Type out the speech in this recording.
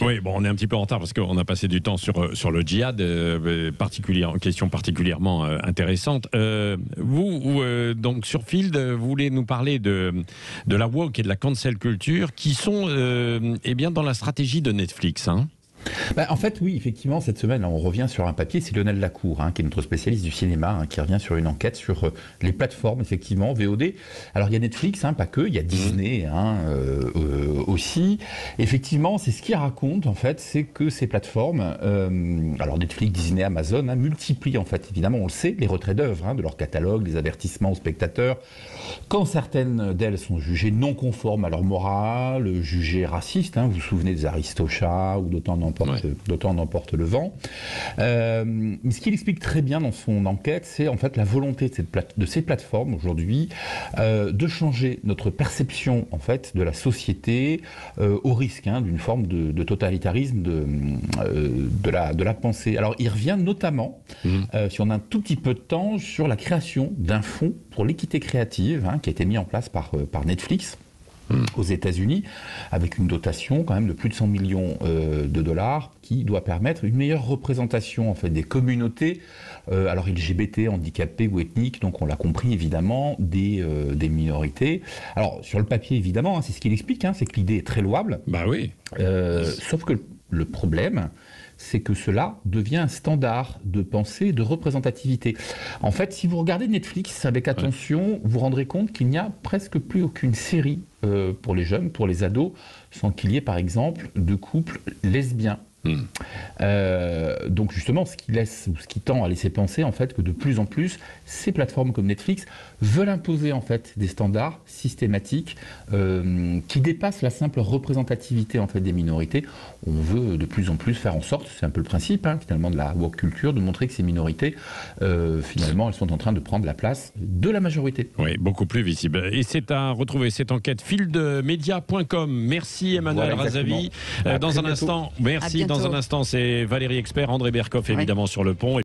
Oui, bon, on est un petit peu en retard parce qu'on a passé du temps sur le djihad, question particulièrement intéressante. Donc sur Field, vous voulez nous parler de la woke et de la cancel culture qui sont bien dans la stratégie de Netflix, hein. En fait, oui, effectivement, cette semaine, on revient sur un papier, c'est Lionel Lacour, qui est notre spécialiste du cinéma, qui revient sur une enquête sur les plateformes, effectivement, VOD. Alors, il y a Netflix, pas que, il y a Disney aussi. Effectivement, c'est ce qu'il raconte, en fait, c'est que ces plateformes, alors Netflix, Disney, Amazon, multiplient, en fait, évidemment, on le sait, les retraits d'œuvres de leur catalogue, les avertissements aux spectateurs, quand certaines d'elles sont jugées non conformes à leur morale, jugées racistes, vous vous souvenez des Aristochats ou d'autant n'emporte le vent. Ce qu'il explique très bien dans son enquête, c'est en fait la volonté de ces plateformes aujourd'hui de changer notre perception en fait de la société au risque d'une forme de totalitarisme de la pensée. Alors il revient notamment, si on a un tout petit peu de temps, sur la création d'un fonds pour l'équité créative qui a été mis en place par Netflix aux États-Unis, avec une dotation quand même de plus de 100 millions de dollars, qui doit permettre une meilleure représentation en fait des communautés, alors LGBT, handicapées ou ethniques, donc on l'a compris évidemment, des minorités. Alors sur le papier évidemment, c'est ce qu'il explique, c'est que l'idée est très louable. Bah oui. Sauf que le problème, c'est que cela devient un standard de pensée, de représentativité. En fait, si vous regardez Netflix avec attention, vous vous rendrez compte qu'il n'y a presque plus aucune série pour les jeunes, pour les ados, sans qu'il y ait par exemple de couples lesbiens. Donc justement, ce qui tend à laisser penser en fait que de plus en plus, ces plateformes comme Netflix veulent imposer en fait des standards systématiques qui dépassent la simple représentativité en fait des minorités. On veut de plus en plus faire en sorte, c'est un peu le principe finalement de la woke culture, de montrer que ces minorités finalement elles sont en train de prendre la place de la majorité. Oui, beaucoup plus visible. Et c'est à retrouver cette enquête fieldmedia.com. Merci Emmanuel Razavi. Dans un instant, merci. Dans un instant, c'est Valérie Expert, André Berkoff évidemment sur le pont.